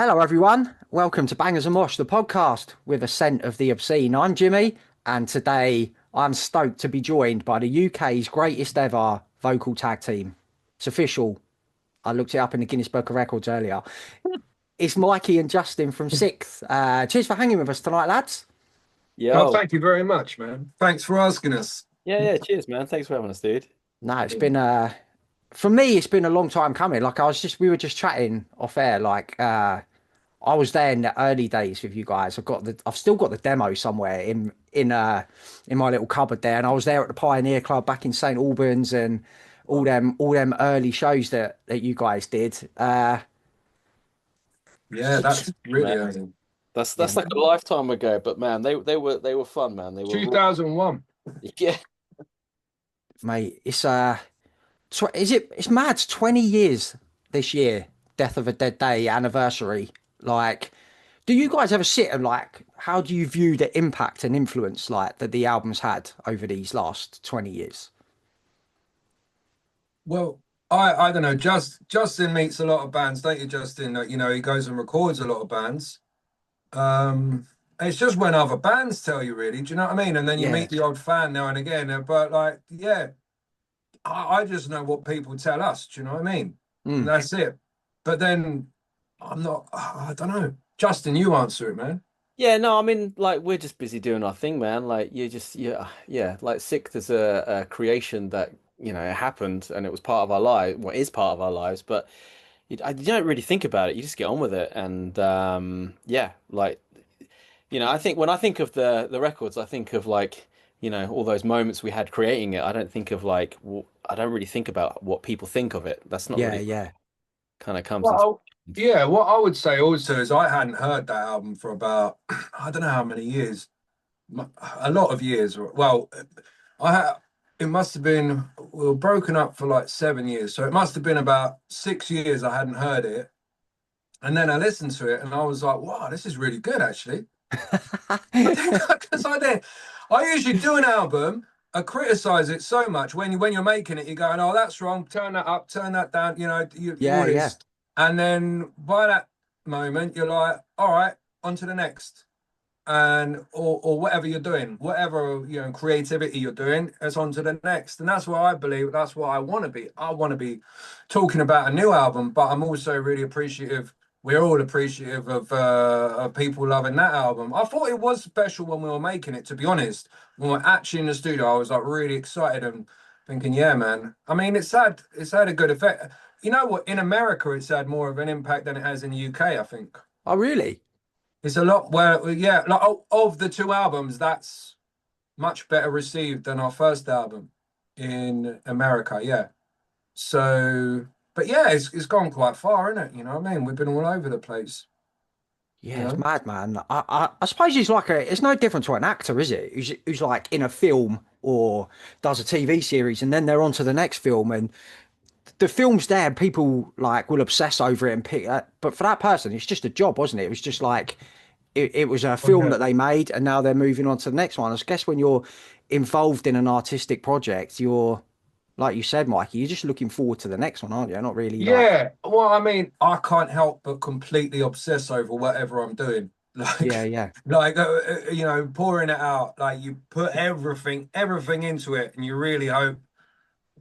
Hello, everyone. Welcome to Bangers and Mosh, the podcast with a scent of the obscene. I'm Jimmy, and today I'm stoked to be joined by the UK's greatest ever vocal tag team. It's official. I looked it up in the Guinness Book of Records earlier. It's Mikey and Justin from Sikth. Cheers for hanging with us tonight, lads. Oh, Yo, thank you very much, man. Thanks for asking us. yeah, cheers, man. Thanks for having us, dude. No, it's been for me, it's been a long time coming. We were just chatting off air. I was there in the early days with you guys. I've still got the demo somewhere in my little cupboard there. And I was there at the Pioneer Club back in St Albans and all them early shows that you guys did. Yeah, that's really Man, early. that's like a lifetime ago, but man, they were fun, man. They were raw. 2001. Yeah, Mate, it's mad. 20 years this year, Death of a Dead Day anniversary. Like, do you guys ever sit and how do you view the impact and influence that the album's had over these last 20 years? Well, I don't know. Justin meets a lot of bands, don't you, Justin? He goes and records a lot of bands. It's just when other bands tell you, really. Do you know what I mean? And then you Yeah. meet the odd fan now and again. But yeah, I just know what people tell us. Do you know what I mean? And Mm. that's it. But then I'm not. I don't know. Justin, you answer it, man. yeah. No, I mean, like we're just busy doing our thing, man. Like you just, yeah. Like Sikth is a creation that it happened and it was part of our lives. What is part of our lives, but you don't really think about it. You just get on with it, and yeah, like. I think when I think of the records, I think of all those moments we had creating it. I don't think of I don't really think about what people think of it. That's not Yeah, really yeah. kind of comes into. Well, yeah, what I would say also is I hadn't heard that album for about I don't know how many years, a lot of years. Well, I had it must have been we were broken up for like 7 years, so it must have been about 6 years I hadn't heard it, and then I listened to it and I was like, wow, this is really good actually. Because I usually do an album. I criticize it so much when you're making it, you're going, oh, that's wrong. Turn that up, turn that down. Yeah, All yeah. this, and then by that moment, you're like, all right, on to the next, and or whatever you're doing, whatever creativity you're doing, it's on to the next, and that's what I believe. That's what I want to be. I want to be talking about a new album, but I'm also really appreciative. We're all appreciative of people loving that album. I thought it was special when we were making it, to be honest. When we we're actually in the studio, I was like really excited and thinking, yeah, man. I mean, it's had a good effect. You know what? In America, it's had more of an impact than it has in the UK, I think. Oh, really? It's a lot where, yeah, like of the two albums, that's much better received than our first album in America. Yeah. So, but yeah, it's gone quite far, isn't it? You know what I mean? We've been all over the place, you Yeah, it's know? mad, man. I suppose it's no different to an actor, is it? Who's like in a film or does a TV series and then they're on to the next film and the film's there and people will obsess over it and pick that. But for that person, it's just a job, wasn't it? It was just it was a Oh, film yeah. that they made and now they're moving on to the next one. I guess when you're involved in an artistic project, you're like you said, Mikey, you're just looking forward to the next one, aren't you? Not really Yeah. Well, I mean, I can't help but completely obsess over whatever I'm doing. yeah, Like, yeah, pouring it out. Like you put everything into it, and you really hope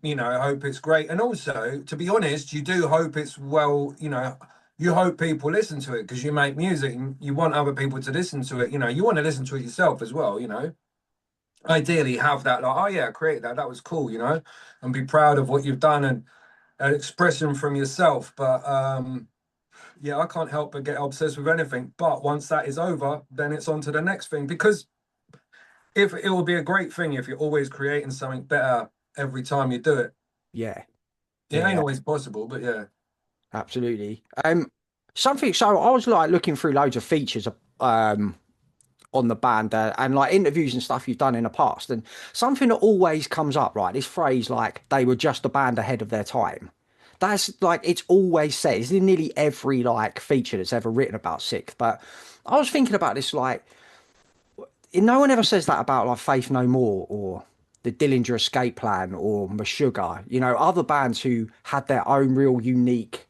it's great. And also, to be honest, you do hope it's well, you hope people listen to it because you make music and you want other people to listen to it. You want to listen to it yourself as well. Ideally have that like, oh yeah, I created that. That was cool, and be proud of what you've done and expression from yourself. But yeah, I can't help but get obsessed with anything. But once that is over, then it's on to the next thing because if it will be a great thing if you're always creating something better every time you do it. yeah, It yeah, ain't yeah. always possible, but yeah. Absolutely. So I was looking through loads of features um on the band and interviews and stuff you've done in the past, and something that always comes up, right? This phrase, they were just a band ahead of their time. That's it's always said. It's in nearly every feature that's ever written about Sick. But I was thinking about this, no one ever says that about Faith No More or the Dillinger Escape Plan or Meshuggah. Other bands who had their own real unique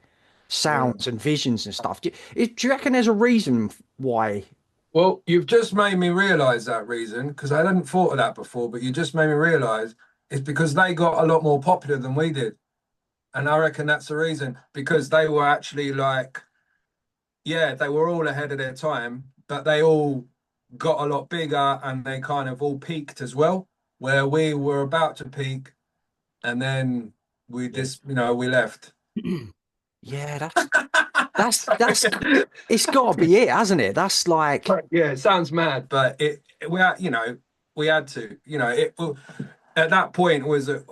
Yeah. sounds and visions and stuff. Do you reckon there's a reason why? Well, you've just made me realize that reason because I hadn't thought of that before, but you just made me realize it's because they got a lot more popular than we did. And I reckon that's the reason because they were actually like, yeah, they were all ahead of their time, but they all got a lot bigger and they kind of all peaked as well, where we were about to peak and then we Yeah. just, we left. Yeah, that's it's got to be it, hasn't it? That's like, Yeah, it sounds mad, but we had, we had to, at that point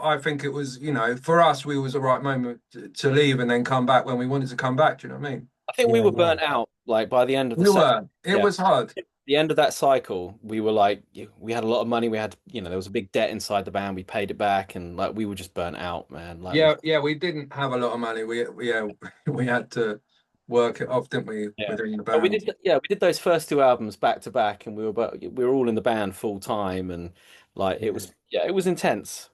I think it was, for us, we was the right moment to leave and then come back when we wanted to come back. Do you know what I mean? I think we yeah, were yeah, burnt out. Like by the end of the We second, were. It yeah, was hard. the end of that cycle, we were like, we had a lot of money. We had, there was a big debt inside the band. We paid it back, and like we were just burnt out, man. Like we, Yeah, yeah, we didn't have a lot of money. Yeah, we had to work it off, didn't we, yeah. within the But we band? did, yeah, we did those first two albums back to back, and we were all in the band full time, and like it Yeah. was, yeah, it was intense.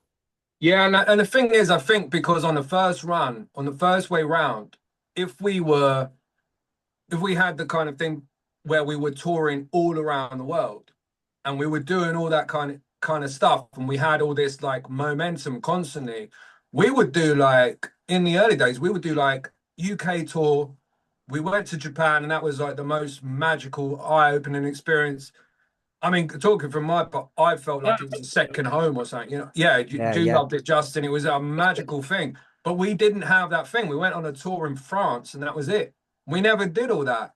Yeah, and the thing is, I think because on the first run, on the first way round, if we were, if we had the kind of thing where we were touring all around the world and we were doing all that kind of stuff and we had all this like momentum constantly, we would do like in the early days, we would do like UK tour. We went to Japan and that was like the most magical, eye-opening experience. I mean, talking from my part, I felt like it was a second home or something. Yeah, yeah, do yeah, loved it, Justin. It was a magical thing. But we didn't have that thing. We went on a tour in France and that was it. We never did all that.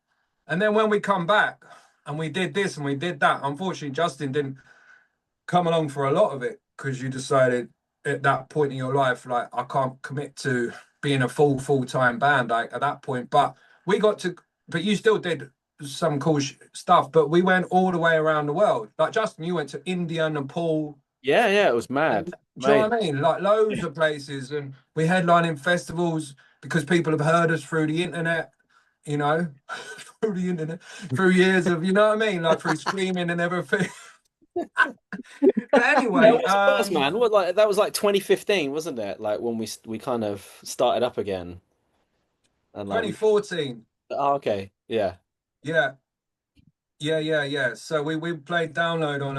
And then when we come back and we did this and we did that, unfortunately, Justin didn't come along for a lot of it because you decided at that point in your life, like, I can't commit to being a full-time band like at that point. But we got to, but you still did some cool stuff. But we went all the way around the world. Like Justin, you went to India, Nepal. Yeah, yeah, it was And, mad. do you know Mate, what I mean? Like loads of places, and we headlining festivals because people have heard us through the internet. You know, through the internet, through years of, you know what I mean, like through streaming and everything. But yeah, anyway, it was man. What like that was like 2015, wasn't it? Like when we kind of started up again, and like we. 2014. Oh, okay, yeah. Yeah, yeah. So we played Download on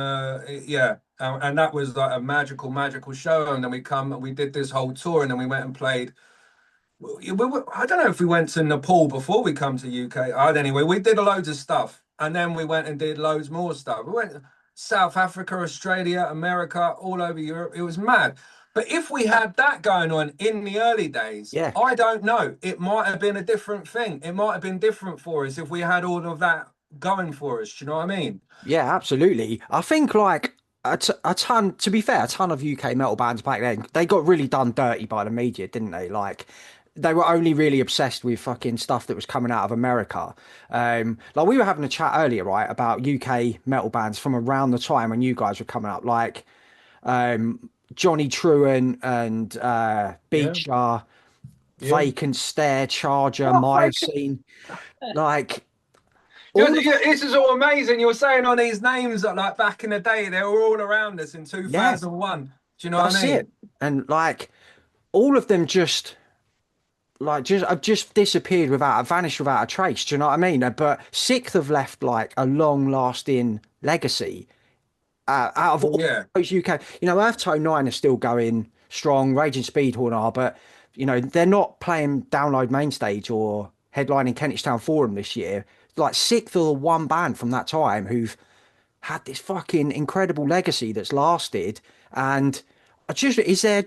and that was like a magical show. And then we did this whole tour, and then we went and played. I don't know if we went to Nepal before we come to UK. Anyway, we did a loads of stuff, and then we went and did loads more stuff. We went to South Africa, Australia, America, all over Europe. It was mad. But if we had that going on in the early days, yeah. I don't know. It might have been a different thing. It might have been different for us if we had all of that going for us. Do you know what I mean? Yeah, absolutely. I think like a ton, to be fair, a ton of UK metal bands back then, they got really done dirty by the media, didn't they? Like they were only really obsessed with fucking stuff that was coming out of America. Like we were having a chat earlier, right, about UK metal bands from around the time when you guys were coming up, like Johnny Truant and Yeah, Beecher, yeah. Vacant Stare, Charger, Oh, thank Miocene, like you. all of This is all amazing. You're saying on these names that like back in the day, they were all around us in yeah, 2001. Do you know what I that's mean? it. And like all of them just like just have just disappeared without vanished without a trace. Do you know what I mean? But Sikth have left like a long lasting legacy out of Well, all yeah. those UK. Earth Tone 9 are still going strong, Raging Speedhorn are, but they're not playing Download main stage or headlining Kentish Town Forum this year. Like Sikth are the one band from that time who've had this fucking incredible legacy that's lasted. And is there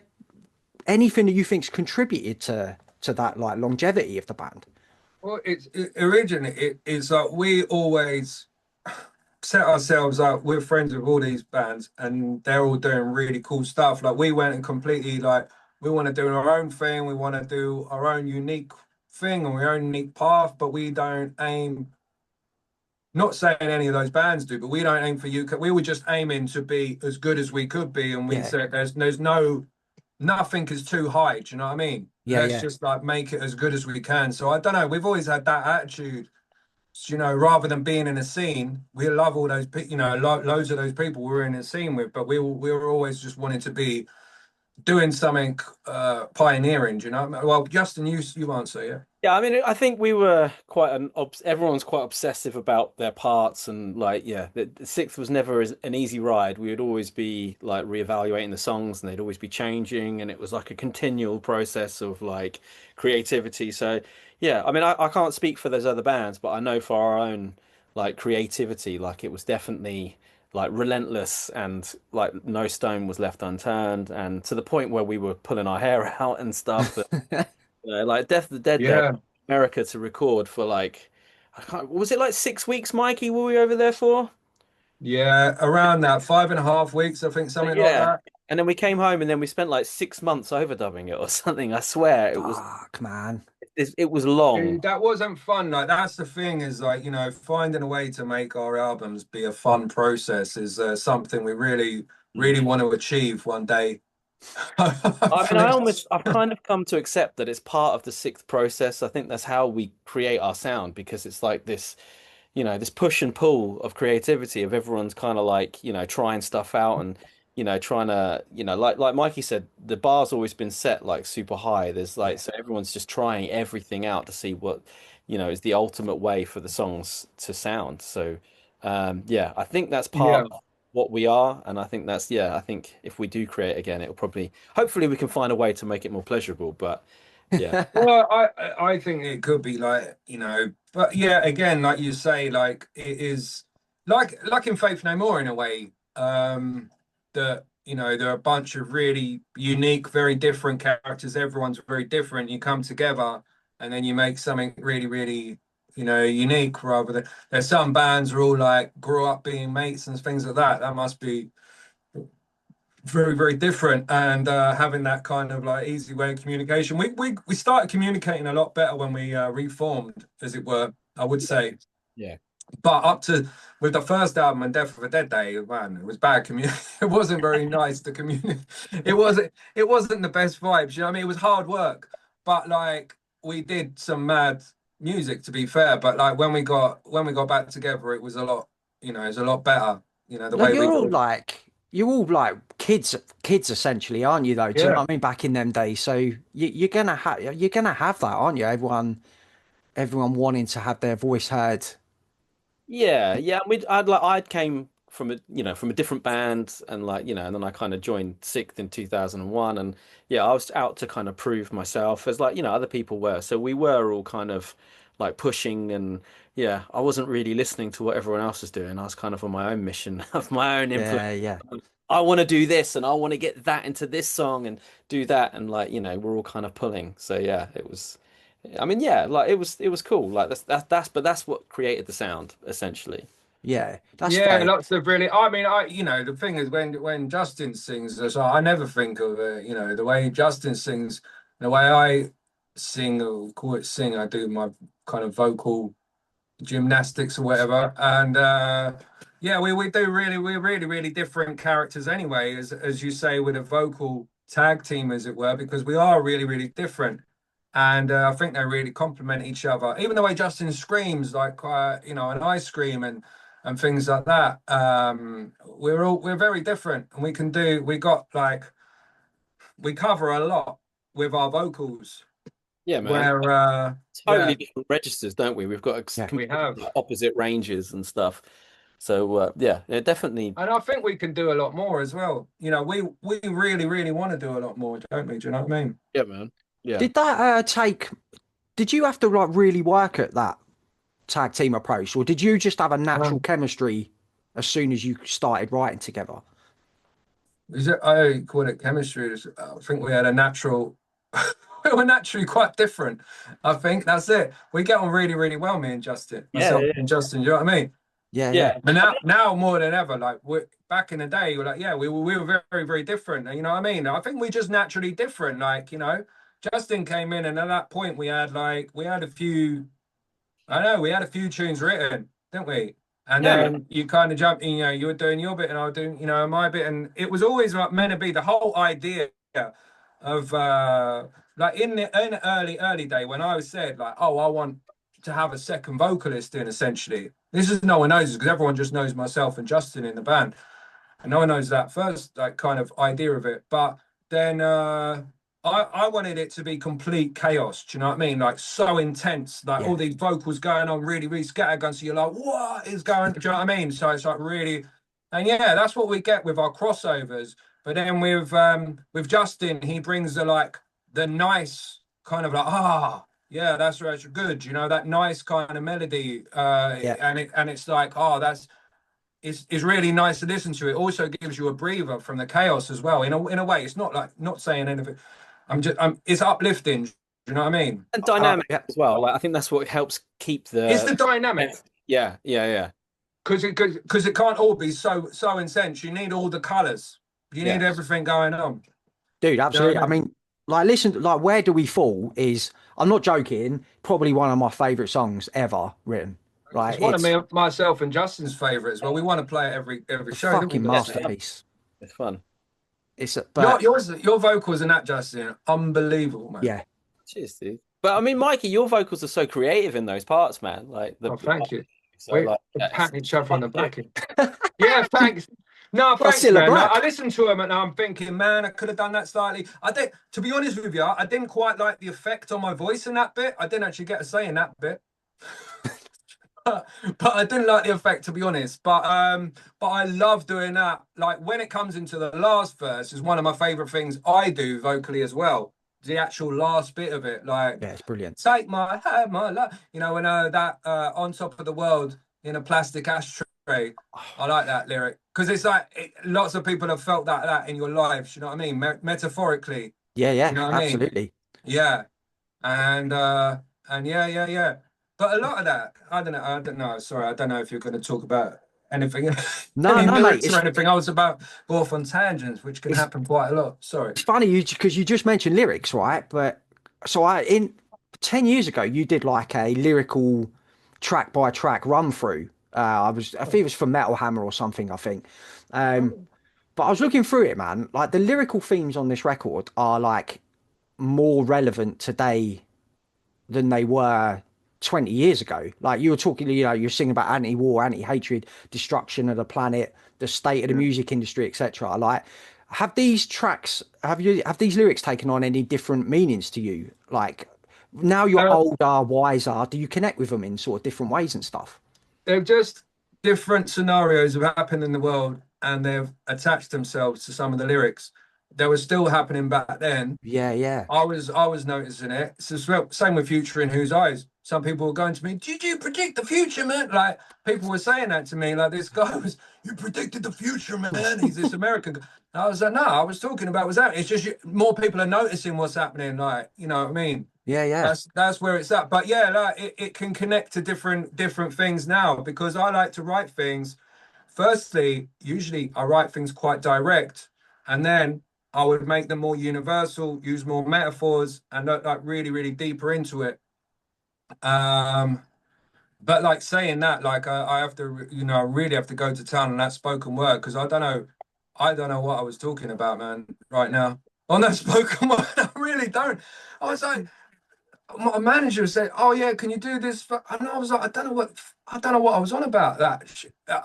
anything that you think's contributed to that like longevity of the band? Well, originally it's like we always set ourselves up. We're friends with all these bands, and they're all doing really cool stuff. Like we went and completely like we want to do our own thing. We want to do our own unique thing and our own unique path. But we don't aim. Not saying any of those bands do, but we don't aim for UK. We were just aiming to be as good as we could be, and we Yeah, said there's no nothing is too high. Do you know what I mean? yeah, Let's yeah, just like make it as good as we can. So I don't know. We've always had that attitude. Rather than being in a scene, we love all those, loads of those people we were in a scene with, but we were always just wanting to be doing something pioneering. Do you know? Well, Justin, you answer, yeah. Yeah, I mean, I think we were quite everyone's quite obsessive about their parts, and like, yeah, the Sixth was never an easy ride. We would always be like reevaluating the songs, and they'd always be changing, and it was like a continual process of like creativity. So, yeah, I mean, I can't speak for those other bands, but I know for our own like creativity, like it was definitely like relentless, and like no stone was left unturned, and to the point where we were pulling our hair out and stuff. Like Death of the Dead Day, Yeah. America to record for like, I can't, was it like 6 weeks, Mikey? Were we over there for? Yeah, around that 5.5 weeks, I think, something like Yeah. that. And then we came home and then we spent like 6 months overdubbing it or something. I swear Fuck, man. it was long. Dude, that wasn't fun. Like that's the thing is like, finding a way to make our albums be a fun process is something we really, Mm. really want to achieve one day. I mean, Hopefully. I've kind of come to accept that it's part of the Sixth process. I think that's how we create our sound because it's like this, this push and pull of creativity of everyone's kind of like, trying stuff out and, trying to, like Mikey said, the bar's always been set like super high. There's like, Yeah. so everyone's just trying everything out to see what, is the ultimate way for the songs to sound. So, yeah, I think that's part Yeah. of what we are. And I think I think if we do create again, it'll probably, hopefully we can find a way to make it more pleasurable. But yeah. Well, I think it could be like, but yeah, again, like you say, like it is like in Faith No More in a way, that there are a bunch of really unique, very different characters. Everyone's very different. You come together and then you make something really, really, unique rather than there's some bands are all like grew up being mates and things like that. That must be very, very different, and having that kind of like easy way of communication. We started communicating a lot better when we reformed, as it were, I would say. Yeah. But up to with the first album and Death of a Dead Day, man, it was bad community. It wasn't very nice to communicate. It wasn't the best vibes. I mean, it was hard work, but like we did some mad music, to be fair. But like when we got back together, it was a lot. It was a lot better. The No, way we did. you're all like kids essentially, aren't you? Though, do you know Yeah. what I mean? Back in them days, so you're gonna have that, aren't you? Everyone wanting to have their voice heard. Yeah, yeah. I'd came from a different band and like, and then I kind of joined Sikth in 2001 and yeah, I was out to kind of prove myself as like, other people were. So we were all kind of like pushing and yeah, I wasn't really listening to what everyone else was doing. I was kind of on my own mission of my own influence. Yeah, yeah, I want to do this and I want to get that into this song and do that and like, we're all kind of pulling. So yeah, it was I mean, yeah, like it was cool. Like that's what created the sound essentially. yeah. That's Yeah, fair. lots of really. I mean, the thing is when Justin sings, so I never think of the way Justin sings, the way I sing or call it sing. I do my kind of vocal gymnastics or whatever, and yeah, we do really we're really really different characters anyway, as you say, with a vocal tag team, as it were, because we are really really different. And I think they really complement each other. Even the way Justin screams, like and I scream and things like that. We're very different, and we cover a lot with our vocals. Yeah, man. Where Totally yeah, different registers, don't we? We've got Yeah, we have, completely opposite ranges and stuff. So yeah, definitely. and I think we can do a lot more as well. We really really want to do a lot more, don't we? Do you know what I mean? Yeah, man. Yeah. did that take? Did you have to like really work at that tag team approach, or did you just have a natural Um, chemistry as soon as you started writing together? Is it? I call it chemistry. I think we had a natural. We were naturally quite different. I think that's it. We get on really, really well, me and Justin, Yeah, myself yeah, and Justin. Do you know what I mean? Yeah, yeah, yeah. But now more than ever, like we're back in the day, we're like, yeah, we were very, very, very different. And you know what I mean? I think we're just naturally different. Like, Justin came in, and at that point, we had a few. I know we had a few tunes written, didn't we? And Yeah, man. then you kind of jumped in, you were doing your bit and I was doing, my bit. And it was always like meant to be the whole idea of like in the early day when I was said like, oh, I want to have a second vocalist in essentially. This is no one knows because everyone just knows myself and Justin in the band. And no one knows that first like kind of idea of it. But then I wanted it to be complete chaos. Do you know what I mean? Like so intense, like Yeah. all these vocals going on really, really scattergun. So you're like, what is going? Do you know what I mean? So it's like really, and yeah, that's what we get with our crossovers. But then with Justin, he brings the nice kind of like yeah, that's really good. You know, that nice kind of melody, Yeah. and it's like it's really nice to listen to. It also gives you a breather from the chaos as well. In a way, it's not like not saying anything. It's uplifting. You know what I mean? And dynamic Yeah. as well. Like I think that's what helps keep It's the the dynamic yeah. because it can't all be so intense. You need all the colors. You need Yes. everything going on. Dude, You know absolutely. what I I mean? mean, like, listen, like, Where Do We Fall is, I'm not joking, probably one of my favorite songs ever written. It's Like, one of it's myself and Justin's favorites. Well, we want to play it every a show, don't we? fucking Yeah. masterpiece. It's fun. But Your vocals and that, Justin, unbelievable, man. yeah, Cheers, dude. But I mean, Mikey, your vocals are so creative in those parts, man. Like Oh, thank you. so We like pat each other on the fun back. Yeah, thanks. No, well, thanks, Cilla man. Black. I listen to them and I'm thinking, man, I could have done that slightly. I did, to be honest with you, I didn't quite like the effect on my voice in that bit. I didn't actually get a say in that bit. But I didn't like the effect, to be honest. But I love doing that. Like when it comes into the last verse, is one of my favorite things I do vocally as well. The actual last bit of it, like Yeah, it's brilliant. take my hand, my love. You know, when that on top of the world in a plastic ashtray. I like that lyric because it's like lots of people have felt that in your lives. You know what I mean? Metaphorically. Yeah, You yeah, know what I mean? absolutely. Yeah, and yeah. But a lot of that, I don't know. Sorry, I don't know if you're going to talk about anything, No, any no, mate. lyrics or anything. I was about go off on tangents, which can happen quite a lot. Sorry. It's funny because you just mentioned lyrics, right? But so in 10 years ago, you did like a lyrical track by track run through. I think it was for Metal Hammer or something, I think. But I was looking through it, man. Like the lyrical themes on this record are like more relevant today than they were 20 years ago. Like you were talking, you're singing about anti-war, anti-hatred, destruction of the planet, the state of the music industry, etc. Like, have these tracks, have these lyrics taken on any different meanings to you? Like, now you're Uh, older, wiser, do you connect with them in sort of different ways and stuff? they're just different scenarios have happened in the world, and they've attached themselves to some of the lyrics. They were still happening back then. Yeah, yeah. I was noticing it. It's the same with Future in Whose Eyes. Some people were going to me, did you predict the future, man? Like people were saying that to me. Like this guy was, you predicted the future, man. He's this American guy. And I was like, no, I was talking about what's happening. It's just more people are noticing what's happening. Like, you know what I mean? Yeah, yeah. That's where it's at. But yeah, like it can connect to different things now because I like to write things. Firstly, usually I write things quite direct, and then I would make them more universal, use more metaphors, and look like really, really deeper into it. Um, but like saying that, like I have to, I really have to go to town on that spoken word because I don't know what I was talking about, man, right now. On that spoken word, I really don't. I was like, my manager said, "Oh yeah, can you do this?" And I was like, I don't know what I was on about that,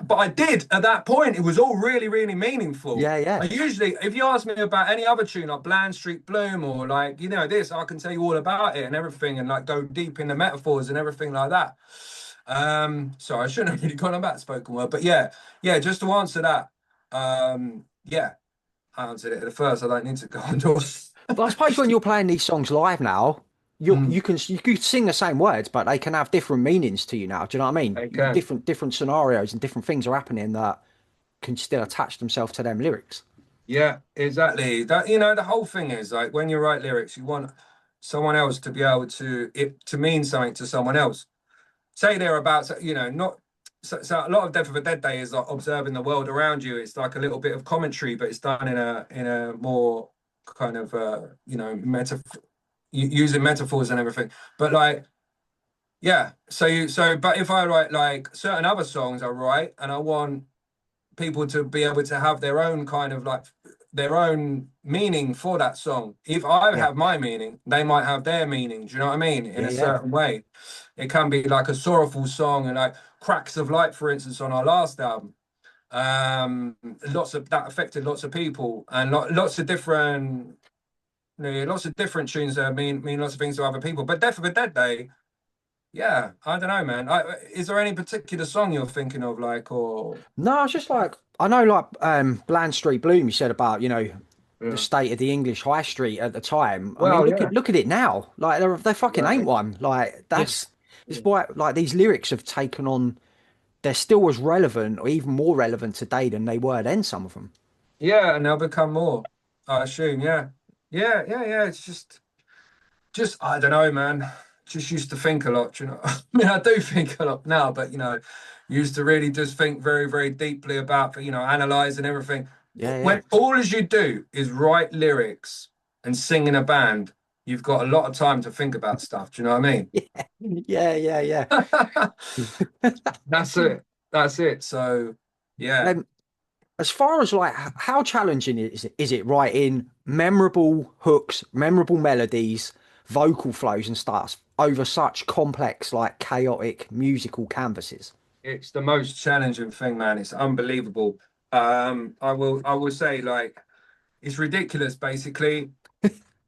but I did at that point. It was all really, really meaningful. Yeah, yeah. I usually, if you ask me about any other tune like Bland Street Bloom or like this, I can tell you all about it and everything, and like go deep in the metaphors and everything like that. So I shouldn't have really gone on about spoken word, but yeah, just to answer that, yeah, I answered it at first. I don't need to go on to. But I suppose when you're playing these songs live now, you can sing the same words, but they can have different meanings to you now. Do you know what I mean? Okay. Different scenarios and different things are happening that can still attach themselves to them lyrics. Yeah, exactly. That the whole thing is like when you write lyrics, you want someone else to be able to mean something to someone else. Say they're about, not so a lot of Death of a Dead Day is like observing the world around you. It's like a little bit of commentary, but it's done in a more kind of metaphor, using metaphors and everything. But like, yeah. But if I write like certain other songs, I write and I want people to be able to have their own kind of like their own meaning for that song. If I Yeah, have my meaning, they might have their meaning. Do you know what I mean? In yeah, a yeah. certain way. It can be like a sorrowful song and like Cracks of Light, for instance, on our last album. Um, lots of that affected lots of people, and lots of different, lots of different tunes that mean lots of things to other people. But Death of a Dead Day, yeah, I don't know, man. Is there any particular song you're thinking of, like, or No, it's just like I know, like Bland Street Bloom. You said about the yeah? state of the English high street at the time. I mean, Well, yeah, look at it now. Like they fucking ain't exactly. one. Like Yeah. that's why like these lyrics have taken on. They're still as relevant or even more relevant today than they were then. Some of them. Yeah, and they'll become more, I assume. Yeah, yeah. It's just I don't know, man. Just used to think a lot, you know. I mean, I do think a lot now, but used to really just think very, very deeply about, analyze and everything. Yeah, yeah, When all as you do is write lyrics and sing in a band, you've got a lot of time to think about stuff. Do you know what I yeah, yeah, yeah. mean? That's it. That's it. So, yeah. Um, as far as like how challenging is it writing memorable hooks, memorable melodies, vocal flows and stuff over such complex, like chaotic musical canvases? It's the most challenging thing, man. It's unbelievable. I will say, like, it's ridiculous, basically.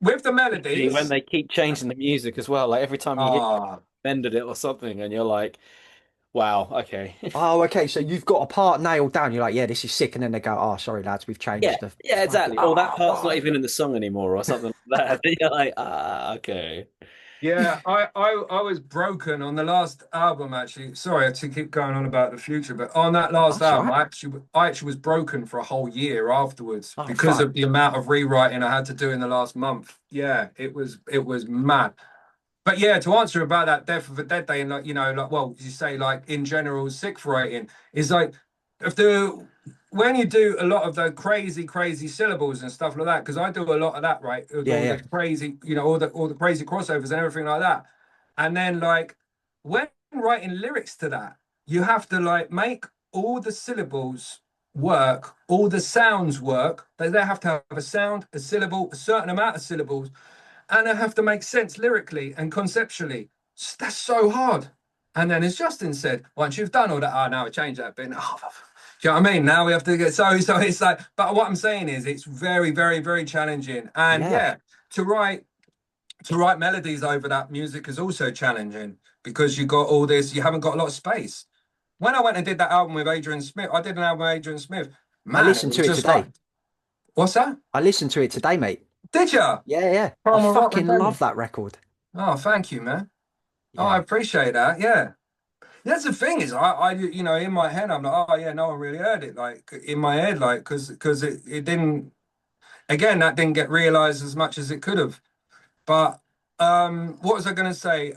With the When melodies, they keep changing the music as well, like every time you hear ah, bended it or something, and you're like, wow, okay. Oh, okay. So you've got a part nailed down. You're like, yeah, this is sick, and then they go, oh, sorry, lads, we've Yeah, changed the yeah, fuck. exactly. Or that Oh, part's not fuck. even in the song anymore, or something like that. You're like, ah, okay. yeah, I was broken on the last album, actually. Sorry to keep going on about the future, but on that last That's all album, right. I actually was broken for a whole year afterwards Oh, because fuck. of the amount of rewriting I had to do in the last month. Yeah, it was mad. But yeah, to answer about that Death of a Dead Day, and like, like, well, you say, like, in general, Sikth writing is like, if the when you do a lot of the crazy, crazy syllables and stuff like that, because I do a lot of that, right? With Yeah, all the yeah, crazy, all the crazy crossovers and everything like that. And then, like, when writing lyrics to that, you have to, like, make all the syllables work, all the sounds work. They have to have a sound, a syllable, a certain amount of syllables, and I have to make sense lyrically and conceptually. That's so hard. And then, as Justin said, once you've done all that, now I change that bit. Oh, do you know what I mean? Now we have to get so it's like, but what I'm saying is it's very, very, very challenging. And yeah. yeah, to write melodies over that music is also challenging because you got all this, you haven't got a lot of space. When I went and did that album with Adrian Smith, I did an album with Adrian Smith. I Man, it listened was to it just like, today. what's that? I listened to it today, mate. Did you? Yeah, yeah. I Palmer Rock fucking Rebellion. love that record. Oh, thank you, man. Oh, I Yeah, appreciate that. Yeah. That's the thing is, I, in my head, I'm like, oh yeah, no one really heard it. Like in my head, like because it didn't. Again, that didn't get realized as much as it could have. But what was I going to say?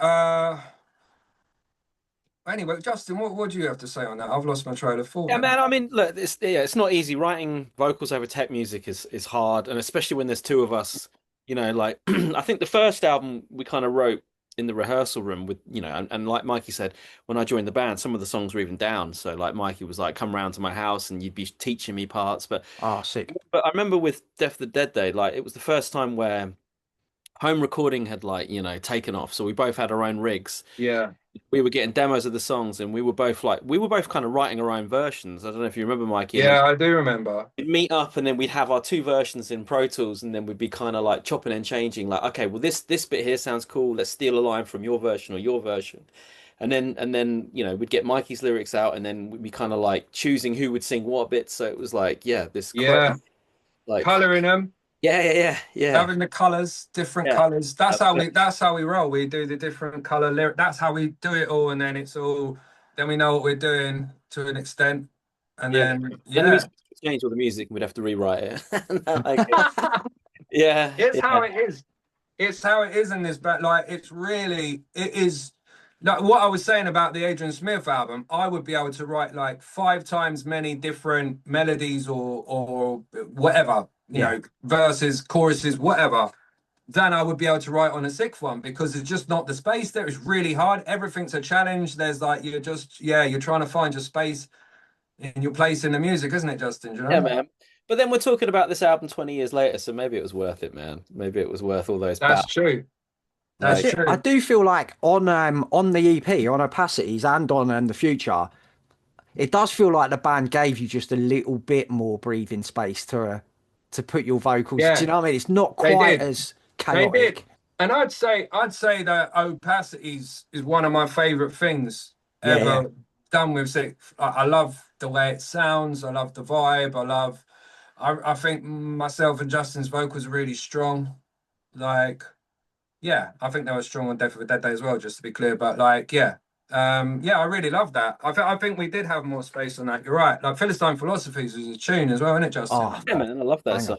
Anyway, Justin, what do you have to say on that? I've lost my trail of thought Yeah, now. man. I mean, look, it's not easy. Writing vocals over tech music is hard, and especially when there's two of us. Like I think the first album we kind of wrote in the rehearsal room with, and like Mikey said, when I joined the band, some of the songs were even down. So like Mikey was like, "Come round to my house," and you'd be teaching me parts. But oh, sick. but I remember with Death of the Dead Day, like it was the first time where home recording had like taken off. So we both had our own rigs. Yeah. We were getting demos of the songs, and we were both kind of writing our own versions. I don't know if you remember, Mikey, and then Yeah, I do remember. we'd meet up, and then we'd have our two versions in Pro Tools, and then we'd be kind of like chopping and changing. Like, okay, well this bit here sounds cool. Let's steal a line from your version or your version, and then we'd get Mikey's lyrics out, and then we'd be kind of like choosing who would sing what bits. So it was like, yeah, this Yeah. crazy like, Coloring them, yeah, yeah, yeah, yeah, having the colors, different yeah. colors. That's how we roll. We do the different color lyric. That's how we do it all, and then it's all. Then we know what we're doing to an extent, and Yeah. then Then the yeah. music would change all the music, and we'd have to rewrite it. Like, yeah, It's yeah, how it is. It's how it is in this, but like it is like what I was saying about the Adrian Smith album. I would be able to write like 5 times many different melodies or whatever, Yeah. verses, choruses, whatever, than I would be able to write on a sixth one because it's just not the space there. It's really hard. Everything's a challenge. There's like you're trying to find your space in your place in the music, isn't it, Justin? Do you yeah, know? man. But then we're talking about this album 20 years later, so maybe it was worth it, man. Maybe it was worth all those That's battles. true. That's Like, I true. do feel like on the EP, on Opacities, and on the Future, it does feel like the band gave you just a little bit more breathing space to put your vocals. Do Yeah, you know what I mean? It's not they quite did. as They did. chaotic. And I'd say that opacities is one of my favorite things Yeah, yeah. ever done with Sikth. I love the way it sounds. I love the vibe. I think myself and Justin's vocals are really strong. Like, yeah, I think they were strong on Death of a Dead Day as well, just to be clear. But like, yeah. Yeah, I really love that. I think we did have more space on that. You're right. Like Philistine Philosophies is a tune as well, isn't it, Justin? Oh, Yeah, man, I love that banger. song.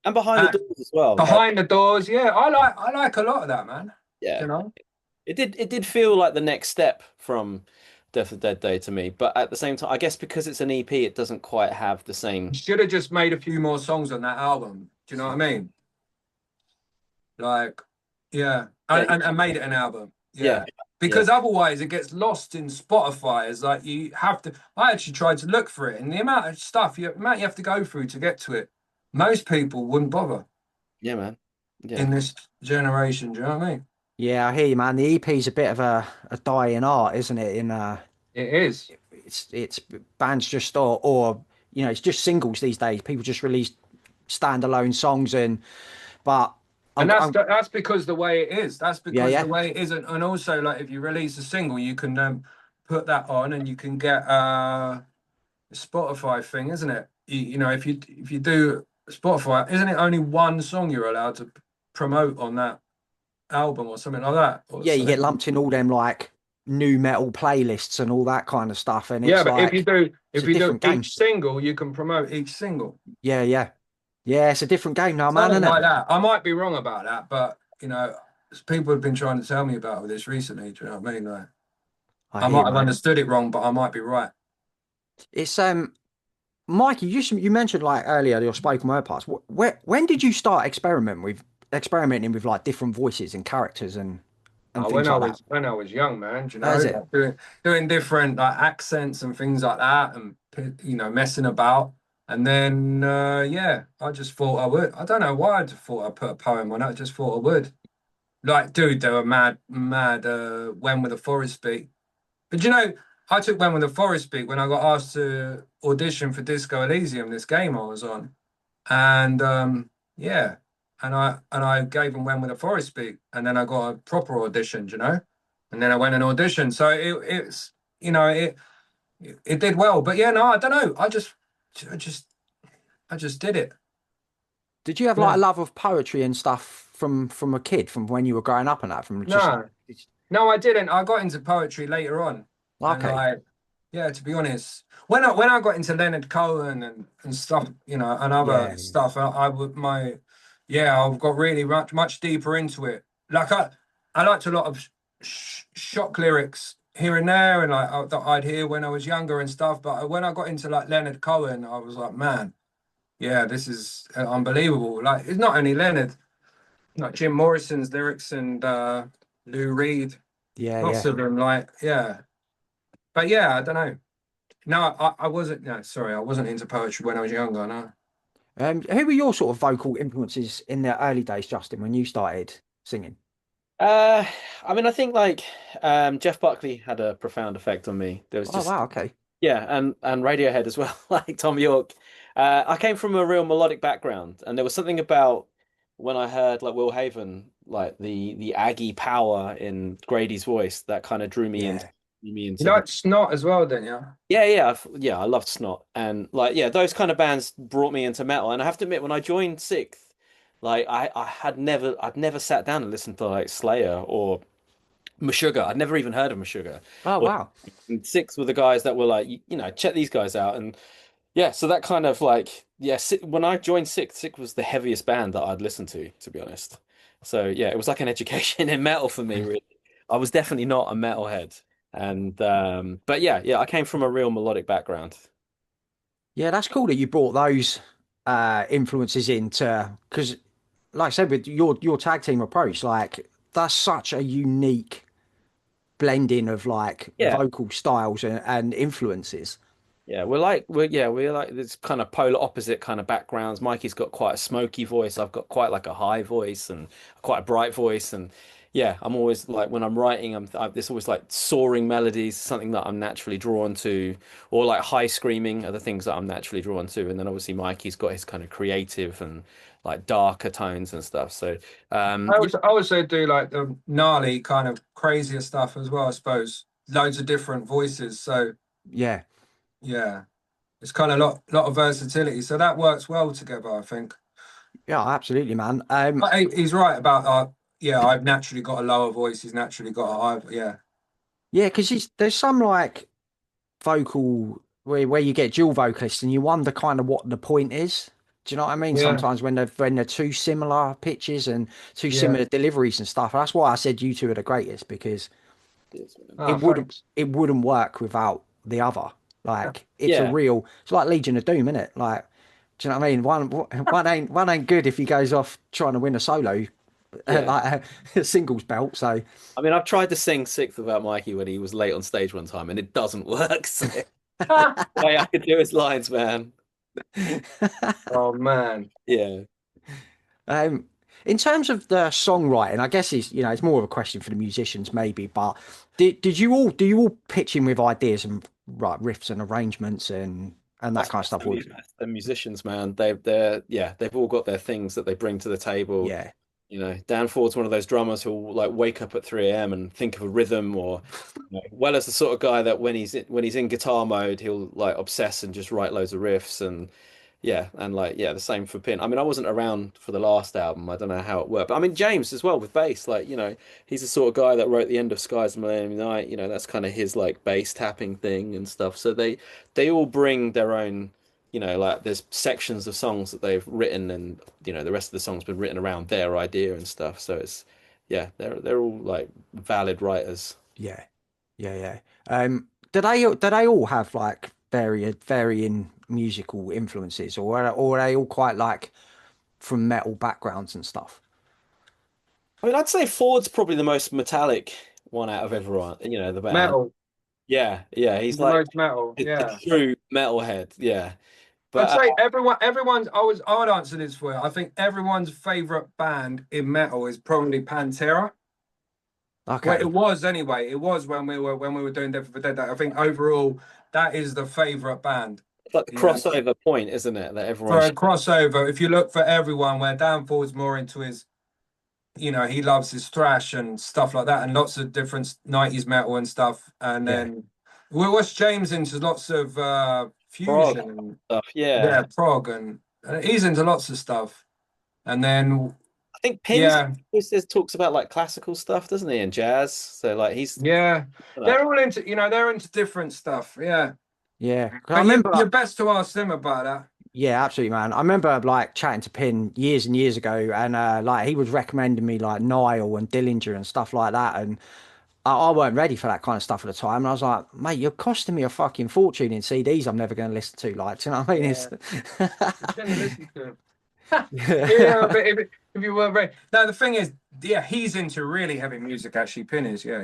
And Behind the Uh, Doors as well. Like, Behind the Doors, yeah, I like a lot of that, man. yeah, You know? it did feel like the next step from Death of the Dead Day to me, but at the same time, I guess because it's an EP, it doesn't quite have the same. Should have just made a few more songs on that album. Do you know what I mean? Like, yeah, Yeah, and made it an album. yeah, Yeah, yeah, because otherwise it gets lost in Spotify. It's like you have to. I actually tried to look for it, and the amount of stuff amount you have to go through to get to it, most people wouldn't bother yeah, man. Yeah, in this generation. Do you know what I mean? Yeah, I hear you, man. The EP's a bit of a dying art, isn't it? In It is, it's bands just or it's just singles these days. People just release standalone songs but and I'm that's because the way it is. That's yeah, because the yeah. way it is, and also like if you release a single, you can put that on, and you can get Spotify thing, isn't it? You know, if you do Spotify, isn't it only one song you're allowed to promote on that album or something like that, or Yeah, you get something? lumped in all them like new metal playlists and all that kind of stuff, and Yeah, it's but if you like do it's if a you do different game. each single, you can promote each single. Yeah, yeah, yeah. It's a different game now, man, Something isn't it? like that. I might be wrong about that, but people have been trying to tell me about this recently. Do you know what I mean? Like, I I hear, might have mate. understood it wrong, but I might be right. It's Mikey, you mentioned like earlier your spoken word parts. When did you start experimenting with like different voices and characters and When things I like that? was when I was young, man, do you know, Is it? like doing different like accents and things like that, and messing about. And then yeah, I just thought I would. I don't know why I just thought I'd put a poem on it. I just thought I would. Like, dude, they were mad. When Will the Forest Speak? But I took When Will the Forest Speak when I got asked to audition for Disco Elysium, this game I was on, and yeah, and I gave them When Will the Forest Speak, and then I got a proper audition, and then I went and auditioned. So it's it did well, but yeah, no, I don't know. I just I just did it. Did you have like Yeah. a love of poetry and stuff from a kid, from when you were growing up and that, from just like No, no, I didn't. I got into poetry later on, and okay. like, yeah, to be honest, when I got into Leonard Cohen and stuff, and other Yeah, stuff, I would yeah, I've got really much deeper into it. Like I liked a lot of shock lyrics here and there, and like that I'd hear when I was younger and stuff. But when I got into like Leonard Cohen, I was like, man, yeah, this is unbelievable. Like, it's not only Leonard, like Jim Morrison's lyrics and Lou Reed, yeah, lots yeah. of them. Like, yeah, but yeah, I don't know. No, I wasn't. No, sorry, I wasn't into poetry when I was younger. No. Who were your sort of vocal influences in the early days, Justin, when you started singing? Uh, I mean, I think like Jeff Buckley had a profound effect on me. There was Oh just wow, okay. yeah, and Radiohead as well, like Tom York. I came from a real melodic background, and there was something about when I heard like Will Haven, like the Aggie power in Grady's voice that kind of Yeah. drew me You into the like Snot as well, didn't you? yeah, I loved Snot, and like yeah, those kind of bands brought me into metal. And I have to admit, when I joined Sikth, like I'd never sat down and listened to like Slayer or Meshuggah. I'd never even heard of Meshuggah. Oh Or wow. and Six were the guys that were like, check these guys out. And yeah, so that kind of like, yeah, when I joined Six, Six was the heaviest band that I'd listened to be honest. So yeah, it was like an education in metal for me, really. I was definitely not a metalhead. And but yeah, I came from a real melodic background. Yeah, that's cool that you brought those influences into because, like I said, with your tag team approach, like that's such a unique blending of like Yeah. vocal styles and influences. Yeah, we're like this kind of polar opposite kind of backgrounds. Mikey's got quite a smoky voice. I've got quite like a high voice and quite a bright voice, and yeah, I'm always like when I'm writing, there's always like soaring melodies, something that I'm naturally drawn to, or like high screaming are the things that I'm naturally drawn to. And then obviously Mikey's got his kind of creative and like darker tones and stuff. So yeah, I also do like the gnarly kind of crazier stuff as well, I suppose. Loads of different voices. So Yeah, yeah, it's kind of lot of versatility. So that works well together, I think. yeah, absolutely, man. But he's right about yeah, I've naturally got a lower voice. He's naturally got a high, yeah. Yeah, because there's some like vocal where you get dual vocalists and you wonder kind of what the point is. Do you know what I mean? Yeah, Sometimes when they're too similar pitches and too yeah. similar deliveries and stuff. That's why I said you two are the greatest because Ah, thanks. it wouldn't work without the other. Like yeah, it's like Legion of Doom, isn't it? Like, do you know what I mean? One ain't good if he goes off trying to win a solo yeah. like a singles belt. So I mean, I've tried to sing Sixth about Mikey when he was late on stage one time, and it doesn't work. So way I could do his lines, man. Oh man. Yeah. Um, in terms of the songwriting, I guess it's more of a question for the musicians maybe, but did you all do you all pitch in with ideas and right riffs and arrangements and that That's, kind of that's stuff? the, that's the musicians, man. They've all got their things that they bring to the table. Yeah, Dan Ford's one of those drummers who'll like wake up at 3 a.m. and think of a rhythm, or well, as the sort of guy that when he's in guitar mode, he'll like obsess and just write loads of riffs. And yeah, and like yeah, the same for Pin. I mean, I wasn't around for the last album. I don't know how it worked, but I mean James as well with bass. Like he's the sort of guy that wrote the end of Skies of Millennium Night. That's kind of his like bass tapping thing and stuff. So they all bring their own. Like there's sections of songs that they've written, and the rest of the songs been written around their idea and stuff. So it's yeah, they're all like valid writers. yeah, yeah. Do they all have like varying musical influences, or are they all quite like from metal backgrounds and stuff? I mean, I'd say Ford's probably the most metallic one out of everyone, the band. Metal. Yeah, he's The like most metal. a Yeah. true metalhead. Yeah, I'd but say everyone's I would answer this for you. I think everyone's favorite band in metal is probably Pantera. Well, it Okay, was anyway. It was when we were doing Death for Dead. I think overall that is the favorite band. it's like the You know, crossover point, isn't it? That everyone. for a crossover, if you look for everyone, where Dan Ford's more into his, he loves his thrash and stuff like that, and lots of different 90s metal and stuff. And yeah, then what's James into lots of Prog fusion and stuff. yeah, Yeah, prog, and he's into lots of stuff. And then I think Pins yeah, talks about like classical stuff, doesn't he, and jazz. So like he's yeah, that. they're all into they're into different stuff. Yeah, yeah. 'Cause I but remember. you're best to ask them about that. Yeah, absolutely, man. I remember like chatting to Pin years and years ago, and like he was recommending me like Nile and Dillinger and stuff like that, and I weren't ready for that kind of stuff at the time. And I was like, mate, you're costing me a fucking fortune in CDs I'm never going to listen to. Like, do you know what I mean? Yeah, you shouldn't listen to him. Yeah, Yeah, but if you were ready, no, the thing is, yeah, he's into really heavy music. Actually, Pin is, yeah.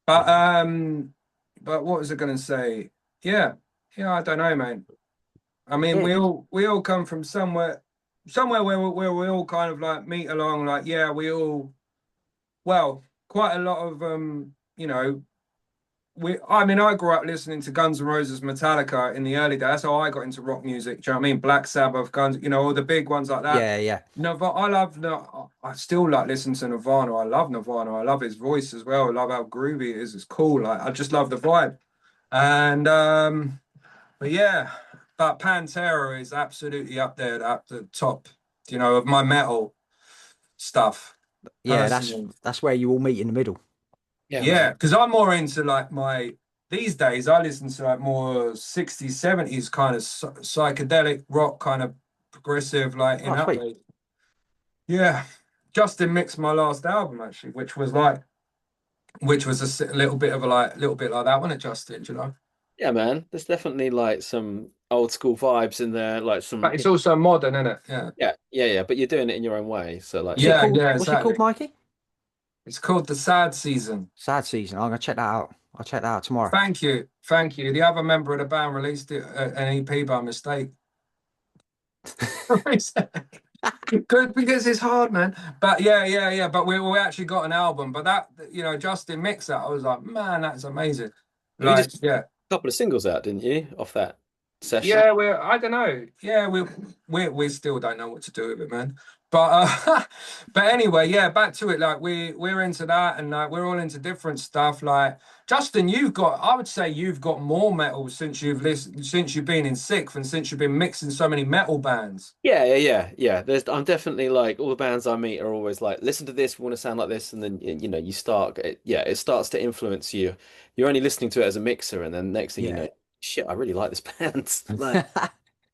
But yeah, but what was I going to say? Yeah, yeah, I don't know, man. I mean, yeah, we all come from somewhere where we all kind of like meet along. Like, yeah, we all well, quite a lot of I mean, I grew up listening to Guns N' Roses, Metallica in the early days. That's how I got into rock music. Do you know what I mean? Black Sabbath, Guns, all the big ones like that. yeah. Nirvana, I love. No, I still like listening to Nirvana. I love Nirvana. I love his voice as well. I love how groovy it is. It's cool. Like, I just love the vibe. And but yeah, but Pantera is absolutely up there at the top. Of my metal stuff Yeah, personally. that's where you all meet in the middle. Yeah, Yeah, man. because I'm more into like these days I listen to like more 60s, 70s kind of psychedelic rock, kind of progressive, like in Oh, that sweet. way. Yeah. Justin mixed my last album actually, which was little bit like that one at Justin, Yeah, man. There's definitely like some old school vibes in there, like some But it's also modern, isn't it? Yeah. yeah. But you're doing it in your own way. So like What's it Yeah, called? yeah, What's it called, exactly. Mikey? It's called The Sad Season. Sad Season. I'm gonna check that out. I'll check that out tomorrow. Thank you. Thank you. The other member of the band released it an EP by mistake. Good, because it's hard, man. But yeah. But we actually got an album. But that, Justin mixed that. I was like, man, that's amazing. You just Like, yeah. a couple of singles out, didn't you, off that session? Yeah, I don't know. Yeah, we still don't know what to do with it, man. But but anyway, yeah, back to it. Like we're into that, and like we're all into different stuff. Like Justin, I would say you've got more metal since you've listened, since you've been in Sikth, and since you've been mixing so many metal bands. Yeah. I'm definitely like all the bands I meet are always like, listen to this, we want to sound like this, and then you start, it starts to influence you. You're only listening to it as a mixer, and then next thing you Yeah. know, shit, I really like this band. Like,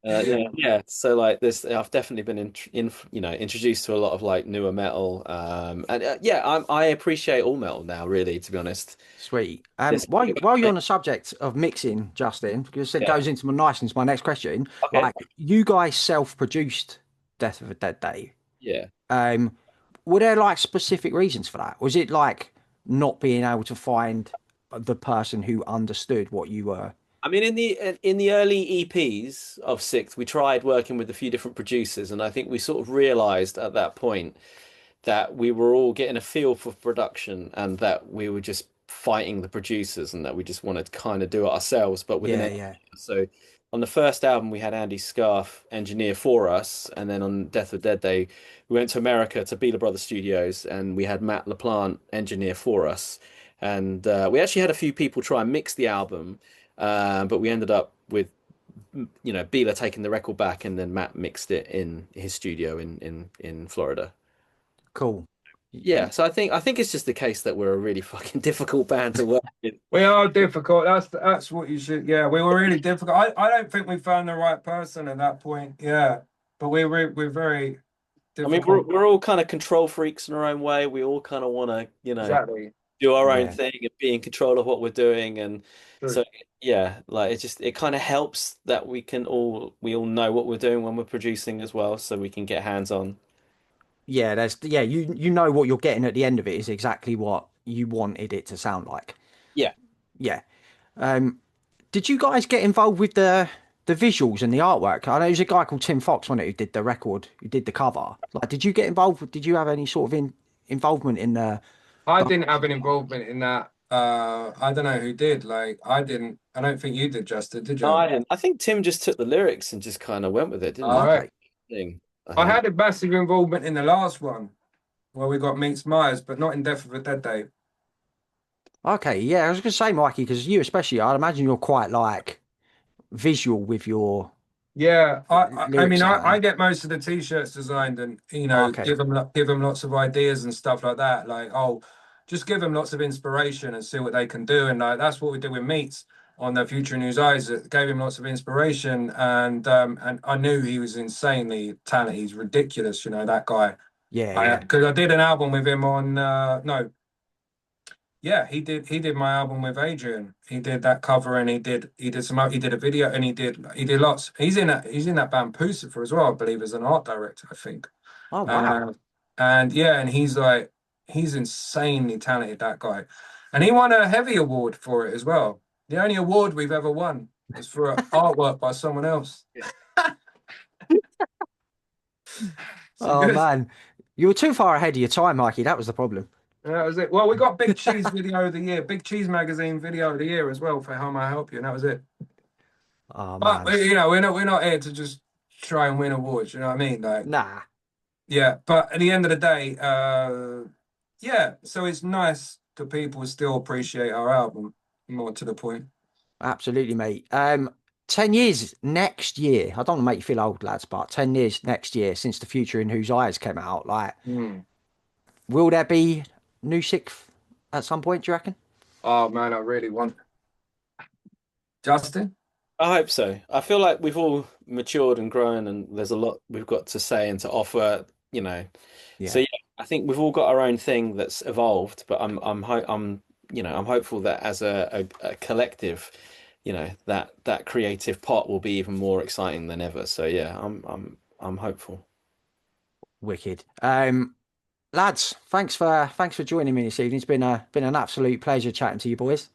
yeah. So like this, I've definitely been introduced to a lot of like newer metal, and yeah, I appreciate all metal now, really, to be honest. Sweet. This, While you're on the subject of mixing, Justin, because it yeah, goes into my next question. okay, Like, you guys self-produced Death of a Dead Day. yeah. Um, were there like specific reasons for that? Was it like not being able to find the person who understood what you were? I mean, in the early EPs of Sixth, we tried working with a few different producers, and I think we sort of realized at that point that we were all getting a feel for production, and that we were just fighting the producers, and that we just wanted to kind of do it ourselves, but within Yeah, it. yeah. So on the first album, we had Andy Scarf engineer for us, and then on Death of Dead Day, we went to America to Beeler Brothers Studios, and we had Matt LaPlante engineer for us. And we actually had a few people try and mix the album, but we ended up with Beeler taking the record back, and then Matt mixed it in his studio in Florida. Cool. Yeah, so I think it's just the case that we're a really fucking difficult band to work with. We are difficult. That's what you should. Yeah, we were really difficult. I don't think we found the right person at that point. Yeah, but we're very I mean, we're difficult. we're all kind of control freaks in our own way. We all kind of want to, Exactly. do our own Yeah. thing and be in control of what we're doing. And True. so, yeah, like it kind of helps that we all know what we're doing when we're producing as well, so we can get hands on. Yeah, you know what you're getting at the end of it is exactly what you wanted it to sound like. Yeah. Yeah. Um, did you guys get involved with the visuals and the artwork? I know there's a guy called Tim Fox on it who did the record, who did the cover. Like, did you get involved? Did you have any sort of involvement in I the didn't have an involvement in that. I don't know who did. Like, I didn't. I don't think you did, Justin. Did No, you? I didn't. I think Tim just took the lyrics and just kind of went with it, didn't All he? right. Okay. Thing, I I think. had a massive involvement in the last one where we got Meets Myers, but not in Death of a Dead Day. Okay, yeah, I was gonna say, Mikey, because you especially, I'd imagine you're quite like visual with your Yeah, I mean, lyrics and I that. get most of the t-shirts designed, and Okay. give them lots of ideas and stuff like that. Like, oh, just give them lots of inspiration and see what they can do. And like that's what we did with Meats on the Future News Eyes. It gave him lots of inspiration, and I knew he was insanely talented. He's ridiculous, that guy. Yeah, I yeah. Because I did an album with him on no, yeah, he did my album with Adrian. He did that cover, and he did a video, and he did lots. He's in that band Pucifer as well, I believe, as an art director, I think. Oh wow. Uh, and yeah, and he's insanely talented, that guy. And he won a heavy award for it as well. The only award we've ever won was for artwork by someone else. So Oh good. man. You were too far ahead of your time, Mikey. That was the problem. That was it. Well, we got Big Cheese Video of the Year, Big Cheese Magazine Video of the Year as well for How May I Help You, and that was it. Oh But man. we're not here to just try and win awards. You know what I mean? Like, Nah. yeah. But at the end of the day, yeah. So it's nice that people still appreciate our album. More to the point. Absolutely, mate. 10 years next year. I don't want to make you feel old, lads, but 10 years next year since The Future in Whose Eyes came out. Like, Hmm. will there be new Sikth at some point, do you reckon? Oh man, I really want Justin. I hope so. I feel like we've all matured and grown, and there's a lot we've got to say and to offer, So Yeah. yeah, I think we've all got our own thing that's evolved, but I'm hopeful that as a collective, that creative pot will be even more exciting than ever. So yeah, I'm hopeful. Wicked. Lads, thanks for joining me this evening. It's been an absolute pleasure chatting to you boys.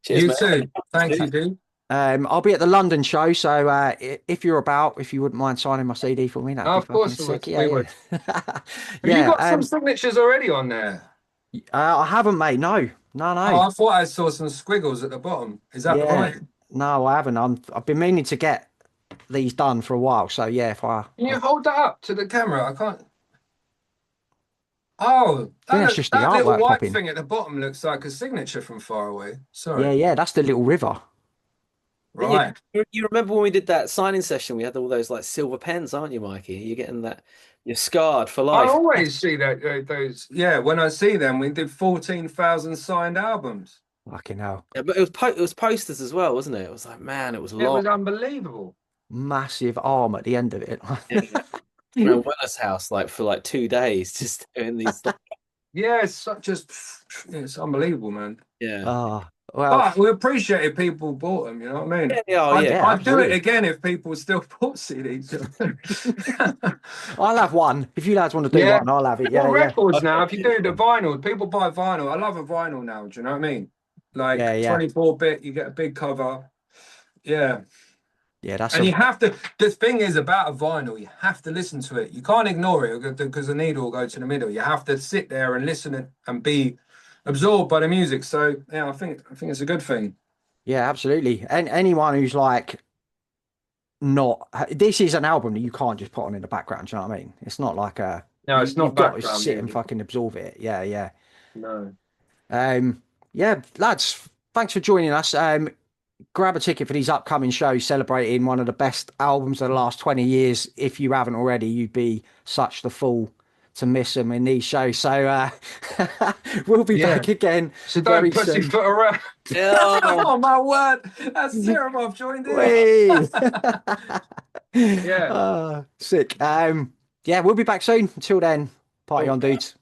Cheers, You mate. too. Thank you, dude. I'll be at the London show, so if you're about, if you wouldn't mind signing my CD for me, that'd Oh, be of fucking course we would. sick. Yeah, We would. yeah, Have you yeah. got some signatures already on there? I haven't, mate. No, no, Oh, no. I thought I saw some squiggles at the bottom. Is that the Yeah, vinyl? no, I haven't. I've been meaning to get these done for a while. So yeah, if Can I you hold that up to the camera? I can't. Oh, think that's just the that little artwork white popping. thing at the bottom looks like a signature from far away. Yeah, Sorry. yeah, that's the little river. Yeah, Right. you remember when we did that signing session? We had all those like silver pens, aren't you, Mikey? You're getting that. You're scarred for I life. always see that those. Yeah, when I see them, we did 14,000 signed albums. Fucking hell, Yeah, but it was posters as well, wasn't it? It was like, man, it was It long. was unbelievable. massive arm at the end of it. Yeah. Around Wella's house like for like 2 days, just doing these. Yeah, just it's unbelievable, man. Yeah. Ah, well, But we appreciated people bought them. You know what I mean? Yeah. Oh, yeah. yeah, I'd do it absolutely. again if people still bought CDs. I'll have one. If you lads want to do Yeah. one, I'll have it. Well, Yeah, yeah, records now, if you do the vinyl, people buy vinyl. I love a vinyl now. Do you know what I mean? yeah, Like yeah, 24-bit, you get a big cover. Yeah. yeah. That's And a you have to, the thing is about a vinyl, you have to listen to it. You can't ignore it because the needle will go to the middle. You have to sit there and listen and be absorbed by the music. So yeah, I think it's a good thing. yeah, absolutely. And anyone who's like not, this is an album that you can't just put on in the background. Do you know what I mean? It's not like a No, it's you've not got to background sit and music. fucking absorb it. Yeah, yeah. No. Yeah, lads, thanks for joining us. Grab a ticket for these upcoming shows celebrating one of the best albums of the last 20 years. If you haven't already, you'd be such the fool to miss them in these shows. So we'll be Yeah. back again So don't very soon. pussyfoot around. Yeah. Oh my word. That's terrible. I've joined in. Whee! Yeah. Sick. Yeah, we'll be back soon. Until then, party Cool. on, dudes.